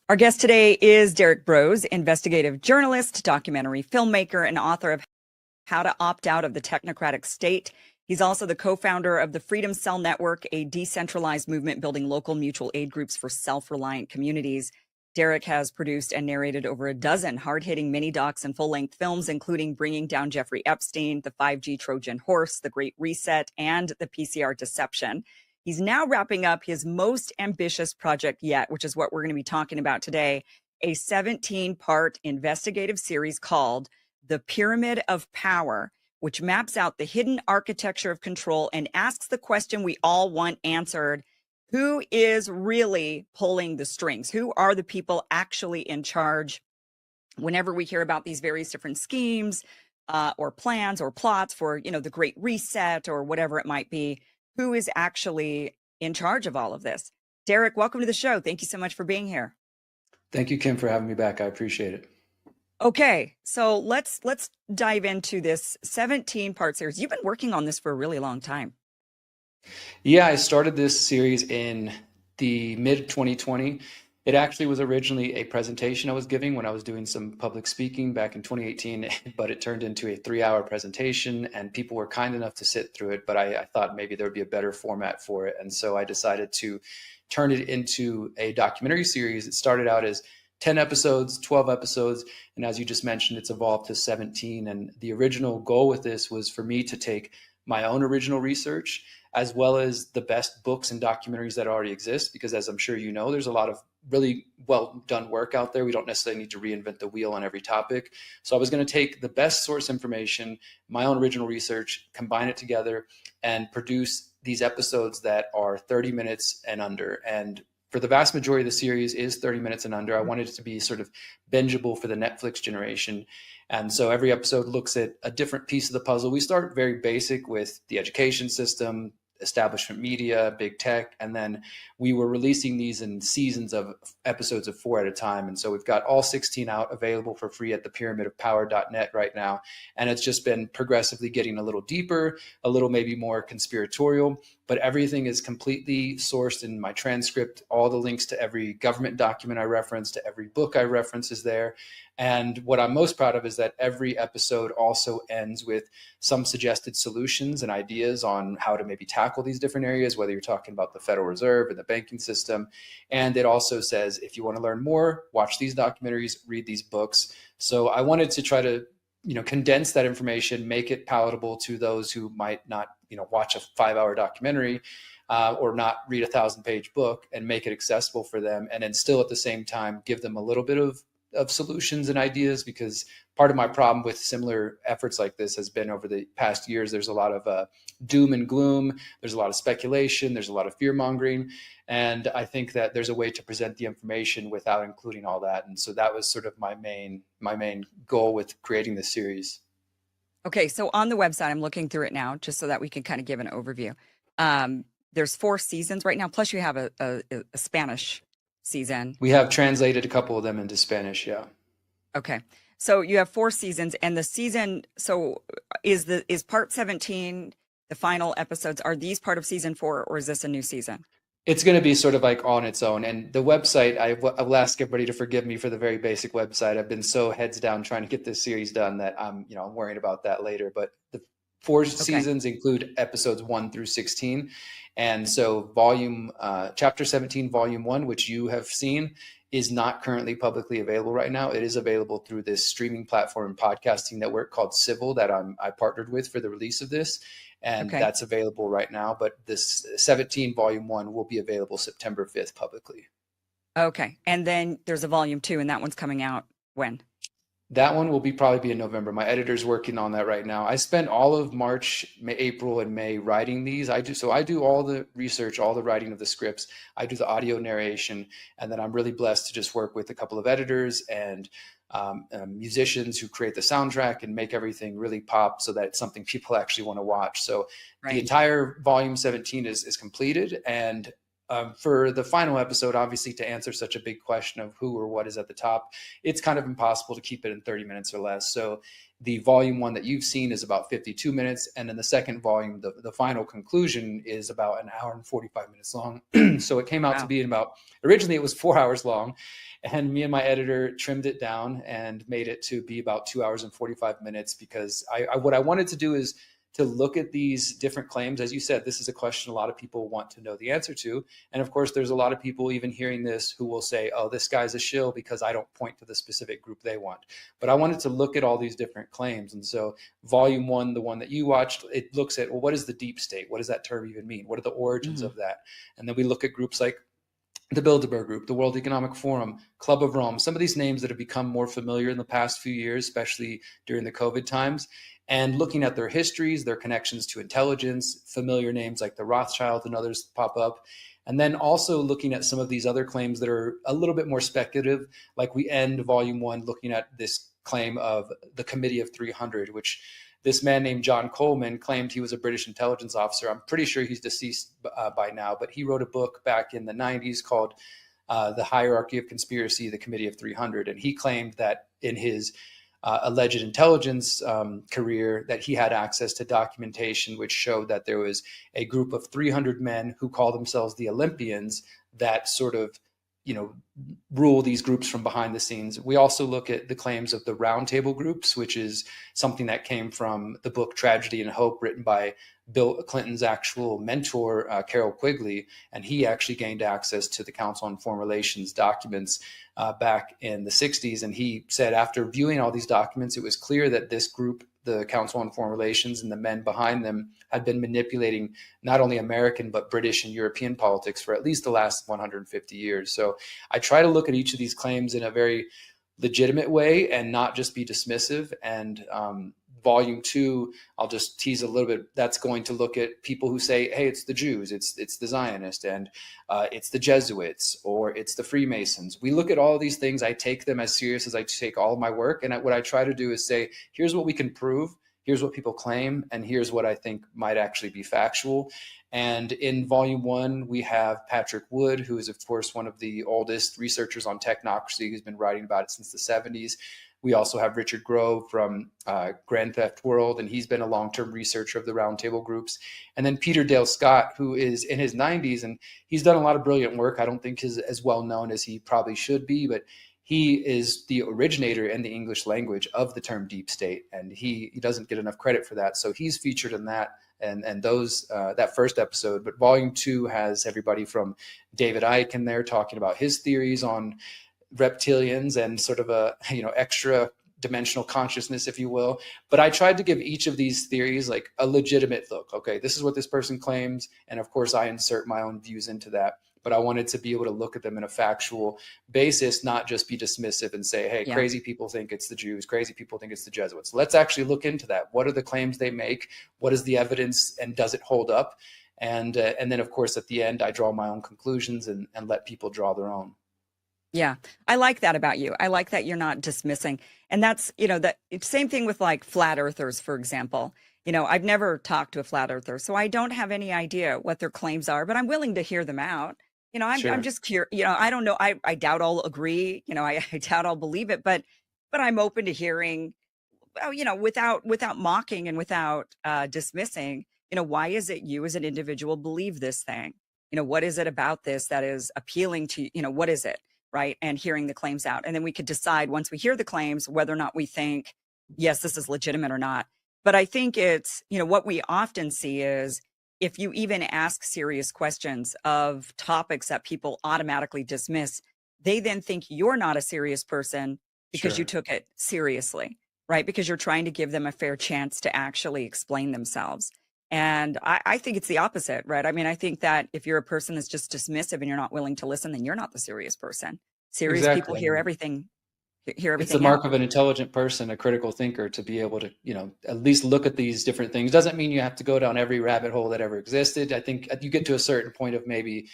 Our guest today is Derrick Broze, investigative journalist, documentary filmmaker, and author of How to Opt Out of the Technocratic State. He's also the co-founder of the Freedom Cell Network, a decentralized movement building local mutual aid groups for self-reliant communities. Derrick has produced and narrated over a dozen hard-hitting mini-docs and full-length films, including Bringing Down Jeffrey Epstein, The 5G Trojan Horse, The Great Reset, and The PCR Deception. He's now wrapping up his most ambitious project yet, which is what we're going to be talking about today, a 17-part investigative series called The Pyramid of Power, which maps out the hidden architecture of control and asks the question we all want answered: who is really pulling the strings? Who are the people actually in charge? Whenever we hear about these various different schemes or plans or plots for, the Great Reset or whatever it might be, who is actually in charge of all of this? Derrick, welcome to the show. Thank you so much for being here. Thank you, Kim, for having me back. I appreciate it. Okay, so let's dive into this 17-part series. You've been working on this for a really long time. Yeah, I started this series in the mid-2020. It actually was originally a presentation I was giving when I was doing some public speaking back in 2018, but it turned into a 3-hour presentation and people were kind enough to sit through it, but I thought maybe there would be a better format for it. And so I decided to turn it into a documentary series. It started out as 10 episodes, 12 episodes, and as you just mentioned, it's evolved to 17. And the original goal with this was for me to take my own original research, as well as the best books and documentaries that already exist, because as I'm sure you know, there's a lot of really well done work out there. We don't necessarily need to reinvent the wheel on every topic. So I was going to take the best source information, my own original research, combine it together and produce these episodes that are 30 minutes and under. And for the vast majority of the series is 30 minutes and under. I wanted it to be sort of bingeable for the Netflix generation. And so every episode looks at a different piece of the puzzle. We start very basic with the education system, establishment media, big tech, and then we were releasing these in seasons of episodes of 4 at a time. And so we've got all 16 out available for free at thepyramidofpower.net right now. And it's just been progressively getting a little deeper, a little maybe more conspiratorial, but everything is completely sourced in my transcript. All the links to every government document I reference, to every book I reference is there. And what I'm most proud of is that every episode also ends with some suggested solutions and ideas on how to maybe tackle these different areas, whether you're talking about the Federal Reserve and the banking system. And it also says, if you want to learn more, watch these documentaries, read these books. So I wanted to try to condense that information, make it palatable to those who might not, watch a 5-hour documentary or not read a 1,000-page book, and make it accessible for them. And then still at the same time, give them a little bit of solutions and ideas, because part of my problem with similar efforts like this has been over the past years, there's a lot of doom and gloom. There's a lot of speculation. There's a lot of fear mongering. And I think that there's a way to present the information without including all that. And so that was sort of my main goal with creating this series. Okay, so on the website, I'm looking through it now just so that we can kind of give an overview. There's 4 seasons right now, plus you have a Spanish season. We have translated a couple of them into Spanish, yeah. Okay, so you have 4 seasons, and the season, so is part 17, the final episodes, are these part of season 4, or is this a new season? It's going to be sort of like on its own. And the website, I will ask everybody to forgive me for the very basic website. I've been so heads down trying to get this series done that I'm worried about that later. But the 4 seasons include episodes 1 through 16. And so chapter 17, volume 1, which you have seen, is not currently publicly available right now. It is available through this streaming platform and podcasting network called Civil that I partnered with for the release of this. And that's available right now. But this 17 volume 1 will be available September 5th publicly. Okay. And then there's a volume 2, and that one's coming out when? That one will probably be in November. My editor's working on that right now. I spent all of March, April, and May writing these. I do all the research, all the writing of the scripts. I do the audio narration, and then I'm really blessed to just work with a couple of editors and musicians who create the soundtrack and make everything really pop so that it's something people actually want to watch. So the entire volume 17 is completed, and for the final episode, obviously, to answer such a big question of who or what is at the top, it's kind of impossible to keep it in 30 minutes or less. So the volume one that you've seen is about 52 minutes. And then the second volume, the final conclusion, is about an hour and 45 minutes long. So it came out to be originally it was 4 hours long. And me and my editor trimmed it down and made it to be about 2 hours and 45 minutes because what I wanted to do is to look at these different claims. As you said, this is a question a lot of people want to know the answer to. And of course, there's a lot of people even hearing this who will say, oh, this guy's a shill because I don't point to the specific group they want. But I wanted to look at all these different claims. And so volume one, the one that you watched, it looks at, well, what is the deep state? What does that term even mean? What are the origins of that? And then we look at groups like the Bilderberg Group, the World Economic Forum, Club of Rome, some of these names that have become more familiar in the past few years, especially during the COVID times, and looking at their histories, their connections to intelligence, familiar names like the Rothschilds and others pop up. And then also looking at some of these other claims that are a little bit more speculative, like we end volume one looking at this claim of the Committee of 300, which this man named John Coleman claimed he was a British intelligence officer. I'm pretty sure he's deceased by now, but he wrote a book back in the 90s called The Hierarchy of Conspiracy, the Committee of 300. And he claimed that in his alleged intelligence career that he had access to documentation which showed that there was a group of 300 men who call themselves the Olympians that sort of, rule these groups from behind the scenes. We also look at the claims of the roundtable groups, which is something that came from the book Tragedy and Hope, written by Bill Clinton's actual mentor, Carol Quigley. And he actually gained access to the Council on Foreign Relations documents back in the 60s. And he said after viewing all these documents, it was clear that this group, the Council on Foreign Relations, and the men behind them had been manipulating not only American, but British and European politics for at least the last 150 years. So I try to look at each of these claims in a very legitimate way and not just be dismissive. And volume two, I'll just tease a little bit. That's going to look at people who say, hey, it's the Jews, it's the Zionists, and it's the Jesuits, or it's the Freemasons. We look at all of these things. I take them as serious as I take all of my work. And what I try to do is say, here's what we can prove. Here's what people claim, and here's what I think might actually be factual. And in volume one, we have Patrick Wood, who is, of course, one of the oldest researchers on technocracy, who's been writing about it since the 70s. We also have Richard Grove from Grand Theft World, and he's been a long-term researcher of the roundtable groups. And then Peter Dale Scott, who is in his 90s, and he's done a lot of brilliant work. I don't think he's as well known as he probably should be, but he is the originator in the English language of the term deep state, and he doesn't get enough credit for that. So he's featured in that and those that first episode. But volume two has everybody from David Icke in there talking about his theories on reptilians and sort of a extra dimensional consciousness, if you will. But I tried to give each of these theories like a legitimate look. Okay, this is what this person claims, and of course I insert my own views into that. But I wanted to be able to look at them in a factual basis, not just be dismissive and say, hey, crazy people think it's the Jews, crazy people think it's the Jesuits. Let's actually look into that. What are the claims they make? What is the evidence, and does it hold up? And then, of course, at the end, I draw my own conclusions and let people draw their own. Yeah, I like that about you. I like that you're not dismissing. And that's, the same thing with like flat earthers, for example. I've never talked to a flat earther, so I don't have any idea what their claims are, but I'm willing to hear them out. I'm just curious. I don't know. I doubt I'll agree. I doubt I'll believe it, but I'm open to hearing, without mocking and without dismissing, why is it you as an individual believe this thing? What is it about this that is appealing to you? What is it? Right. And hearing the claims out. And then we could decide once we hear the claims, whether or not we think, yes, this is legitimate or not. But I think it's, what we often see is if you even ask serious questions of topics that people automatically dismiss, they then think you're not a serious person because you took it seriously, right? Because you're trying to give them a fair chance to actually explain themselves. And I think it's the opposite, right? I mean, I think that if you're a person that's just dismissive and you're not willing to listen, then you're not the serious person. Serious people hear everything. It's the mark of an intelligent person, a critical thinker, to be able to, at least look at these different things. Doesn't mean you have to go down every rabbit hole that ever existed. I think you get to a certain point of maybe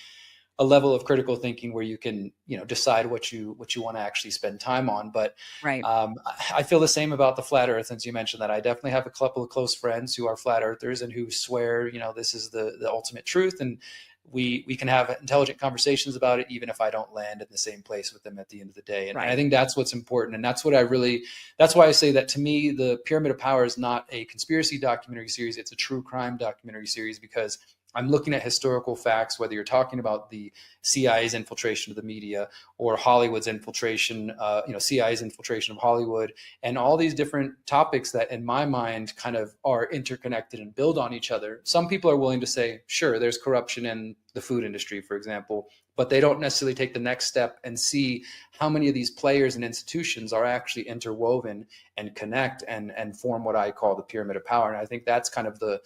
a level of critical thinking where you can, decide what you want to actually spend time on. But I feel the same about the flat earth, since you mentioned that. I definitely have a couple of close friends who are flat earthers and who swear, this is the ultimate truth. And we can have intelligent conversations about it, even if I don't land in the same place with them at the end of the day. And Right. I think that's what's important. And that's why I say that to me, the Pyramid of Power is not a conspiracy documentary series. It's a true crime documentary series, because I'm looking at historical facts, whether you're talking about the CIA's infiltration of the media or Hollywood's infiltration, CIA's infiltration of Hollywood, and all these different topics that in my mind kind of are interconnected and build on each other. Some people are willing to say, sure, there's corruption in the food industry, for example, but they don't necessarily take the next step and see how many of these players and institutions are actually interwoven and connect and form what I call the Pyramid of Power. And I think that's kind of the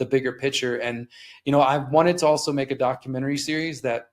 bigger picture. And, I wanted to also make a documentary series that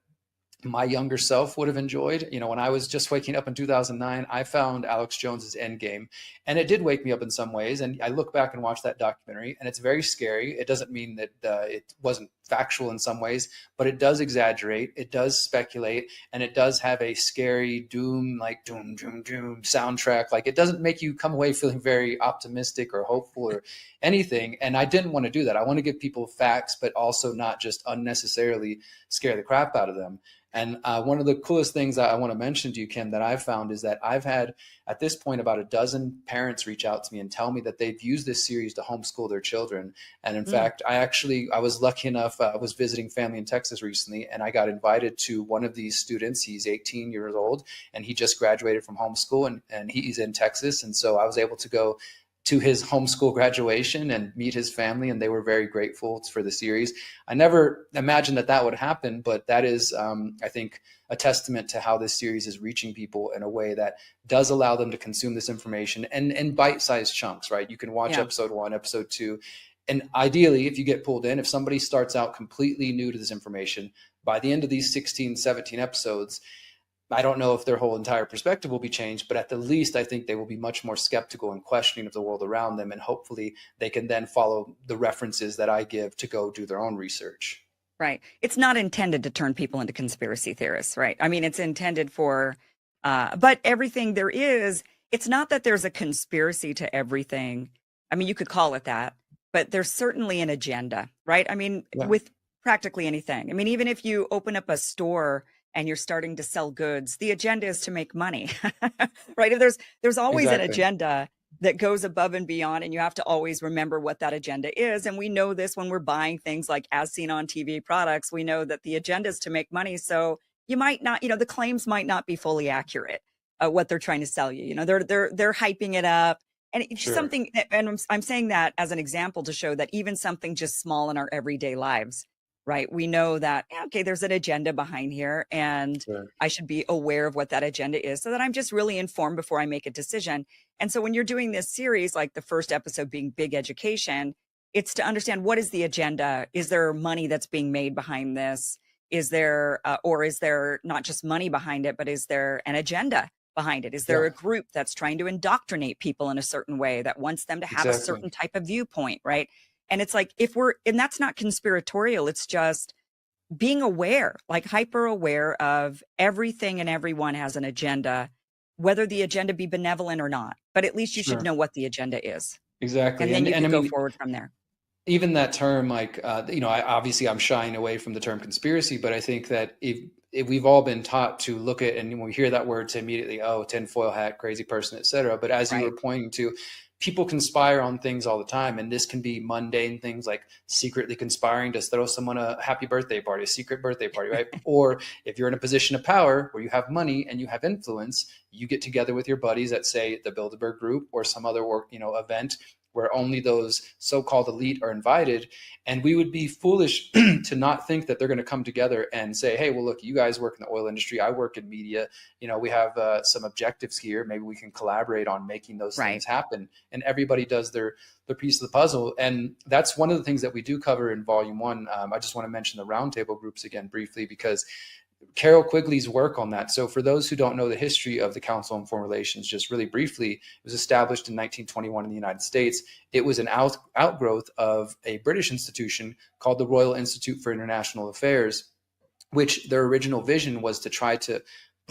my younger self would have enjoyed. When I was just waking up in 2009, I found Alex Jones's Endgame, and it did wake me up in some ways. And I look back and watch that documentary, and it's very scary. It doesn't mean that it wasn't factual in some ways, but it does exaggerate, it does speculate, and it does have a scary doom soundtrack. Like, it doesn't make you come away feeling very optimistic or hopeful or anything. And I didn't want to do that. I want to give people facts, but also not just unnecessarily scare the crap out of them. And one of the coolest things that I want to mention to you, Kim, that I've found is that I've had at this point about a dozen parents reach out to me and tell me that they've used this series to homeschool their children. And in fact, I was lucky enough, I was visiting family in Texas recently, and I got invited to one of these students. He's 18 years old, and he just graduated from homeschool, and he's in Texas. And so I was able to go to his homeschool graduation and meet his family, and they were very grateful for the series. I never imagined that would happen, but that is, I think, a testament to how this series is reaching people in a way that does allow them to consume this information and in bite-sized chunks, right? You can watch episode 1, episode 2, and ideally, if you get pulled in, if somebody starts out completely new to this information, by the end of these 16, 17 episodes, I don't know if their whole entire perspective will be changed, but at the least, I think they will be much more skeptical and questioning of the world around them. And hopefully they can then follow the references that I give to go do their own research. Right. It's not intended to turn people into conspiracy theorists, right? I mean, it's intended for, but everything there is, it's not that there's a conspiracy to everything. I mean, you could call it that, but there's certainly an agenda, right? I mean, with practically anything. I mean, even if you open up a store and you're starting to sell goods, the agenda is to make money, right? If there's always an agenda that goes above and beyond, and you have to always remember what that agenda is. And we know this when we're buying things like as seen on TV products, we know that the agenda is to make money. So you might not, the claims might not be fully accurate, what they're trying to sell you. They're hyping it up. And it's something, and I'm saying that as an example to show that even something just small in our everyday lives, right? We know that, okay, there's an agenda behind here, and I should be aware of what that agenda is so that I'm just really informed before I make a decision. And so when you're doing this series, like the first episode being big education, it's to understand, what is the agenda? Is there money that's being made behind this? Is there, or is there not just money behind it, but is there an agenda behind it? Is there a group that's trying to indoctrinate people in a certain way that wants them to have a certain type of viewpoint, right? And it's like, and that's not conspiratorial, it's just being aware, like hyper aware of everything, and everyone has an agenda, whether the agenda be benevolent or not, but at least you should know what the agenda is. Exactly. And then you can go forward from there. Even that term, like, I'm shying away from the term conspiracy, but I think that if we've all been taught to look at, and when we hear that word, to immediately, tinfoil hat, crazy person, et cetera. But as you were pointing to, people conspire on things all the time. And this can be mundane things like secretly conspiring to throw someone a happy birthday party, a secret birthday party, right? Or if you're in a position of power where you have money and you have influence, you get together with your buddies at, say, the Bilderberg Group or some other event where only those so-called elite are invited. And we would be foolish to not think that they're going to come together and say, hey, well, look, you guys work in the oil industry, I work in media, we have some objectives here, maybe we can collaborate on making those things happen. And everybody does their piece of the puzzle. And that's one of the things that we do cover in volume 1. I just want to mention the roundtable groups again briefly, because Carol Quigley's work on that. So for those who don't know the history of the Council on Foreign Relations, just really briefly, it was established in 1921 in the United States. It was an outgrowth of a British institution called the Royal Institute for International Affairs, which their original vision was to try to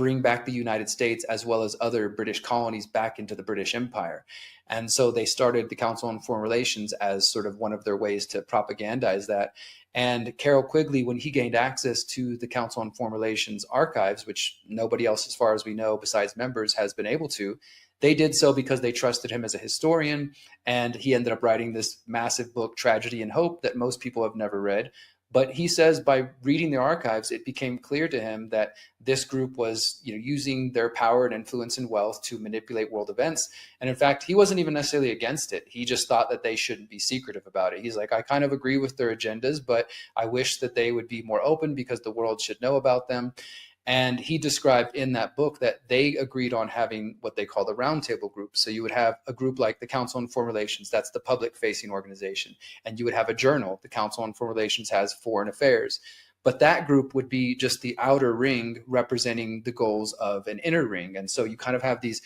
bring back the United States as well as other British colonies back into the British Empire. And so they started the Council on Foreign Relations as sort of one of their ways to propagandize that. And Carroll Quigley, when he gained access to the Council on Foreign Relations archives, which nobody else, as far as we know, besides members, has been able to, they did so because they trusted him as a historian. And he ended up writing this massive book, Tragedy and Hope, that most people have never read. But he says by reading the archives, it became clear to him that this group was, using their power and influence and wealth to manipulate world events. And in fact, he wasn't even necessarily against it. He just thought that they shouldn't be secretive about it. He's like, I kind of agree with their agendas, but I wish that they would be more open because the world should know about them. And he described in that book that they agreed on having what they call the roundtable group. So you would have a group like the Council on Foreign Relations, that's the public facing organization. And you would have a journal. The Council on Foreign Relations has Foreign Affairs. But that group would be just the outer ring representing the goals of an inner ring. And so you kind of have these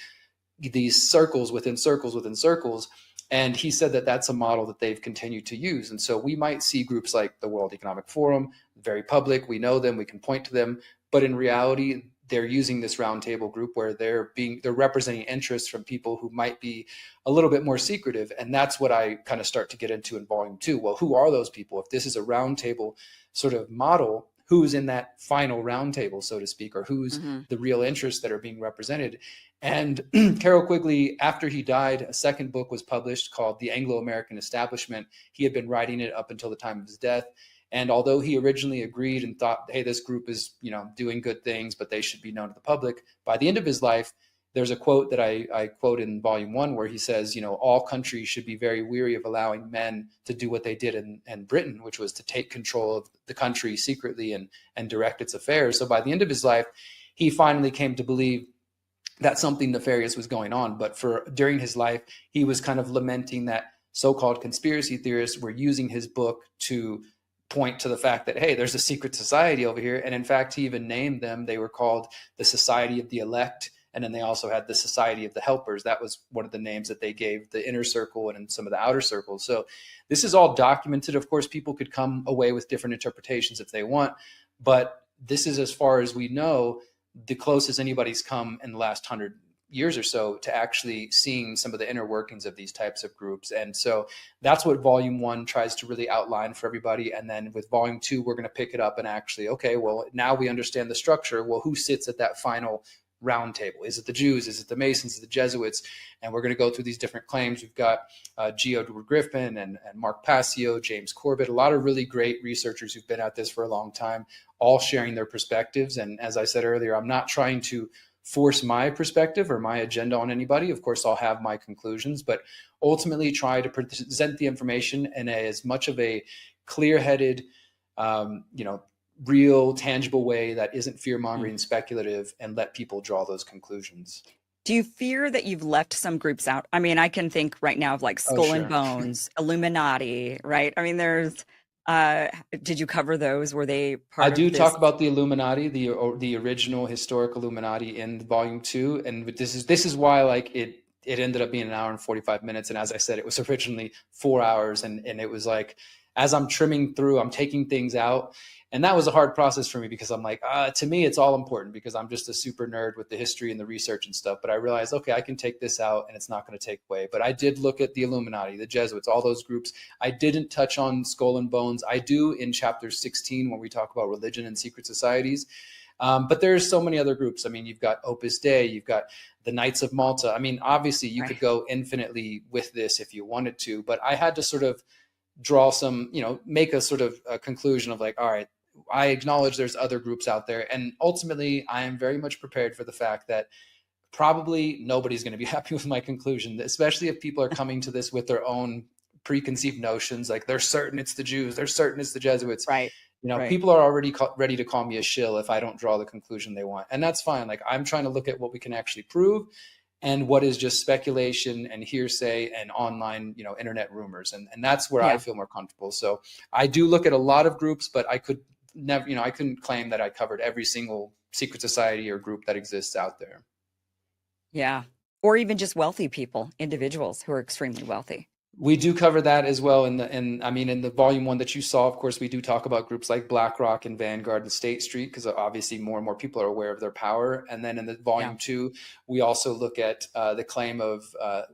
circles within circles within circles. And he said that that's a model that they've continued to use. And so we might see groups like the World Economic Forum, very public, we know them, we can point to them. But in reality, they're using this roundtable group where they're representing interests from people who might be a little bit more secretive. And that's what I kind of start to get into in volume 2. Well, who are those people? If this is a roundtable sort of model, who's in that final roundtable, so to speak, or who's the real interests that are being represented? And Carroll Quigley, after he died, a second book was published called The Anglo-American Establishment. He had been writing it up until the time of his death. And although he originally agreed and thought, hey, this group is, doing good things, but they should be known to the public, by the end of his life, there's a quote that I quote in volume 1 where he says, all countries should be very weary of allowing men to do what they did in Britain, which was to take control of the country secretly and direct its affairs. So by the end of his life, he finally came to believe that something nefarious was going on. But during his life, he was kind of lamenting that so-called conspiracy theorists were using his book to point to the fact that, hey, there's a secret society over here. And in fact, he even named them. They were called the Society of the Elect. And then they also had the Society of the Helpers. That was one of the names that they gave the inner circle and some of the outer circles. So this is all documented. Of course, people could come away with different interpretations if they want. But this is, as far as we know, the closest anybody's come in the last 100 years or so to actually seeing some of the inner workings of these types of groups. And so that's what volume 1 tries to really outline for everybody. And then with volume 2, we're going to pick it up and actually, okay, well, now we understand the structure. Well, who sits at that final round table? Is it the Jews? Is it the Masons? Is it the Jesuits? And we're going to go through these different claims. We've got Geo Griffin and Mark Passio, James Corbett, a lot of really great researchers who've been at this for a long time, all sharing their perspectives. And as I said earlier, I'm not trying to force my perspective or my agenda on anybody. Of course, I'll have my conclusions, but ultimately try to present the information in as much of a clear-headed, real, tangible way that isn't fear-mongering and speculative, and let people draw those conclusions. Do you fear that you've left some groups out? I mean, I can think right now of like Skull and Bones, Illuminati, right? I mean, there's did you cover those? Were they part I of do this? talk about the Illuminati, the original historic Illuminati in volume 2. And this is why like it ended up being an hour and 45 minutes. And as I said, it was originally 4 hours. And it was like, as I'm trimming through, I'm taking things out. And that was a hard process for me because I'm like, to me, it's all important because I'm just a super nerd with the history and the research and stuff. But I realized, okay, I can take this out and it's not going to take away. But I did look at the Illuminati, the Jesuits, all those groups. I didn't touch on Skull and Bones. I do in chapter 16 when we talk about religion and secret societies. But there's so many other groups. I mean, you've got Opus Dei, you've got the Knights of Malta. I mean, obviously you could go infinitely with this if you wanted to, but I had to sort of draw some, make a sort of a conclusion of like, all right, I acknowledge there's other groups out there. And ultimately, I am very much prepared for the fact that probably nobody's going to be happy with my conclusion, especially if people are coming to this with their own preconceived notions. Like they're certain it's the Jews, they're certain it's the Jesuits. Right. People are already ready to call me a shill if I don't draw the conclusion they want. And that's fine. Like I'm trying to look at what we can actually prove and what is just speculation and hearsay and online, internet rumors. And that's where I feel more comfortable. So I do look at a lot of groups, but I could never, I couldn't claim that I covered every single secret society or group that exists out there. Yeah. Or even just wealthy people, individuals who are extremely wealthy. We do cover that as well in the volume one that you saw. Of course, we do talk about groups like BlackRock and Vanguard and State Street, because obviously more and more people are aware of their power. And then in the volume two, we also look at the claim of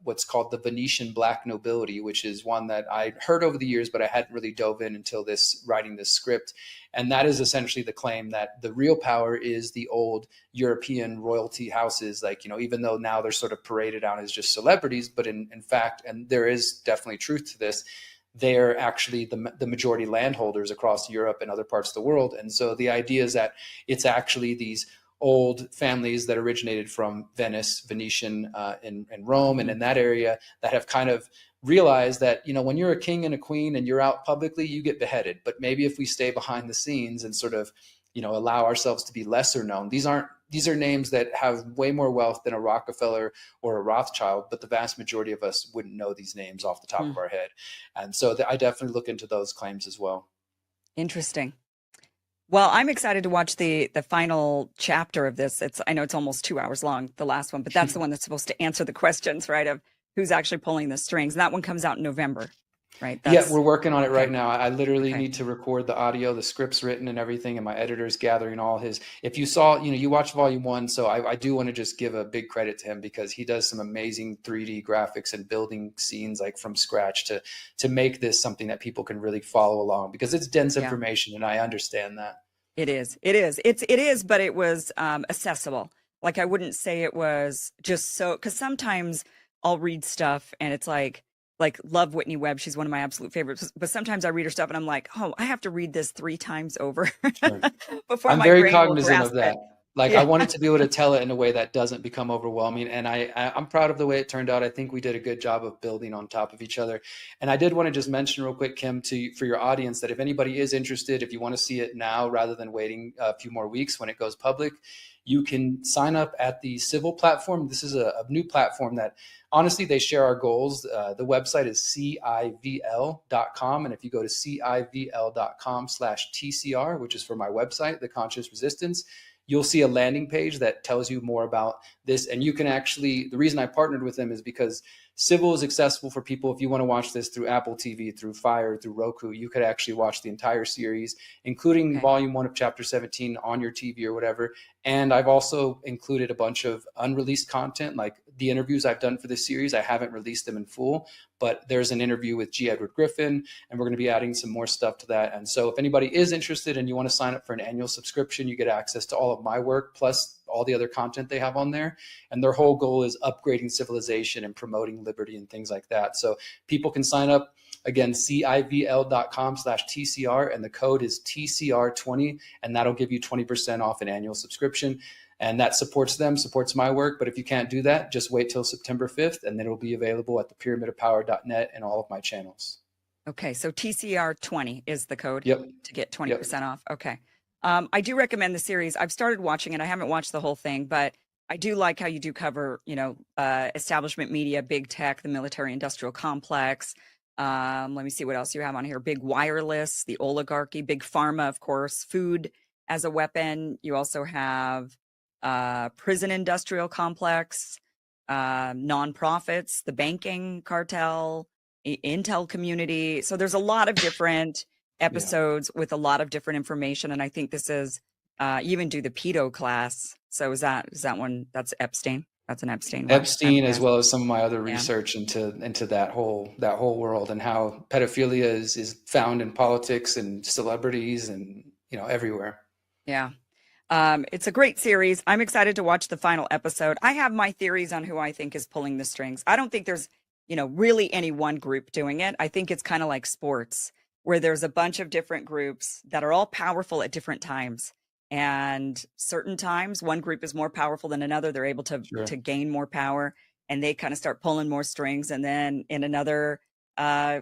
what's called the Venetian Black nobility, which is one that I heard over the years, but I hadn't really dove in until writing this script. And that is essentially the claim that the real power is the old European royalty houses, like, even though now they're sort of paraded out as just celebrities, but in fact, and there is definitely truth to this, they're actually the majority landholders across Europe and other parts of the world. And so the idea is that it's actually these old families that originated from Venice, Venetian, and Rome, and in that area, that have kind of realize that, when you're a king and a queen and you're out publicly, you get beheaded. But maybe if we stay behind the scenes and sort of, allow ourselves to be lesser known, these are names that have way more wealth than a Rockefeller or a Rothschild, but the vast majority of us wouldn't know these names off the top of our head. And so I definitely look into those claims as well. Interesting. Well, I'm excited to watch the final chapter of this. I know it's almost 2 hours long, the last one, but that's the one that's supposed to answer the questions, right, of who's actually pulling the strings. And that one comes out in November, right? Yeah, we're working on it right now. I literally need to record the audio, the script's written and everything, and my editor's gathering all his. If you saw, you watched volume one, so I do want to just give a big credit to him, because he does some amazing 3D graphics and building scenes like from scratch to make this something that people can really follow along, because it's dense information, and I understand that. It is, but it was accessible. Like, I wouldn't say it was just so, because sometimes I'll read stuff and it's like love Whitney Webb. She's one of my absolute favorites. But sometimes I read her stuff and I'm like, oh, I have to read this 3 times over before I'm very cognizant of that. Like, I wanted to be able to tell it in a way that doesn't become overwhelming. And I'm proud of the way it turned out. I think we did a good job of building on top of each other. And I did want to just mention real quick, Kim, for your audience, that if anybody is interested, if you want to see it now rather than waiting a few more weeks when it goes public, you can sign up at the Civil platform. This is a new platform that, honestly, they share our goals. The website is civl.com. And if you go to civl.com/TCR, which is for my website, The Conscious Resistance, you'll see a landing page that tells you more about this. And you can actually, the reason I partnered with them is because Civil is accessible for people. If you want to watch this through Apple TV, through Fire, through Roku, you could actually watch the entire series, including volume 1 of chapter 17 on your TV or whatever. And I've also included a bunch of unreleased content, like the interviews I've done for this series. I haven't released them in full, but there's an interview with G. Edward Griffin, and we're going to be adding some more stuff to that. And so if anybody is interested and you want to sign up for an annual subscription, you get access to all of my work, plus all the other content they have on there. And their whole goal is upgrading civilization and promoting liberty and things like that. So people can sign up. Again, civl.com/TCR, and the code is TCR20, and that'll give you 20% off an annual subscription. And that supports them, supports my work. But if you can't do that, just wait till September 5th, and then it'll be available at thepyramidofpower.net and all of my channels. Okay, so TCR20 is the code to get 20% off. Okay. I do recommend the series. I've started watching it. I haven't watched the whole thing, but I do like how you do cover, establishment media, big tech, the military industrial complex. Let me see what else you have on here. Big wireless, the oligarchy, big pharma, of course, food as a weapon. You also have prison industrial complex, nonprofits, the banking cartel, intel community. So there's a lot of different episodes with a lot of different information. And I think this is, you even do the pedo class. So is that one, that's Epstein? That's an Epstein. Epstein, as well as some of my other research into that whole world, and how pedophilia is found in politics and celebrities and, everywhere. Yeah. It's a great series. I'm excited to watch the final episode. I have my theories on who I think is pulling the strings. I don't think there's, really any one group doing it. I think it's kind of like sports, where there's a bunch of different groups that are all powerful at different times. And certain times, one group is more powerful than another. They're able to gain more power, and they kind of start pulling more strings. And then in another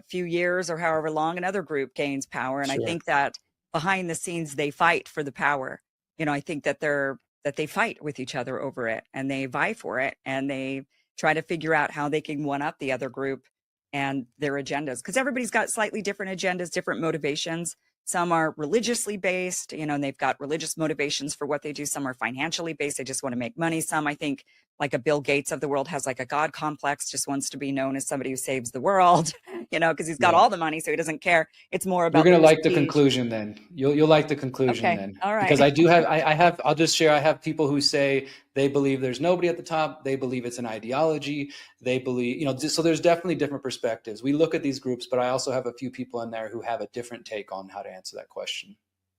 few years or however long, another group gains power. And I think that behind the scenes, they fight for the power. I think that they fight with each other over it, and they vie for it, and they try to figure out how they can one up the other group and their agendas, because everybody's got slightly different agendas, different motivations. Some are religiously based, and they've got religious motivations for what they do. Some are financially based. They just want to make money. Some, I think, like a Bill Gates of the world has like a God complex, just wants to be known as somebody who saves the world, because he's got Yeah. all the money, so he doesn't care. It's more You're about the gonna like the prestige. conclusion then. You'll like the conclusion Okay. then. All Because right. I do have I have I'll just share I have people who say they believe there's nobody at the top, they believe it's an ideology, they believe, so there's definitely different perspectives. We look at these groups, but I also have a few people in there who have a different take on how to answer that question.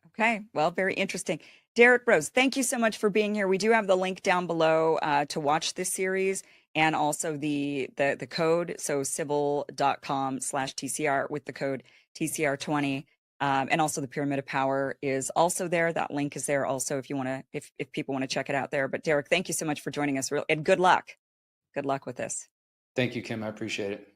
Okay. Well, very interesting. Derrick Broze, thank you so much for being here. We do have the link down below to watch this series and also the code. So civil.com/TCR with the code TCR20. And also the Pyramid of Power is also there. That link is there also if you want to, if people want to check it out there. But Derrick, thank you so much for joining us. And good luck. Good luck with this. Thank you, Kim. I appreciate it.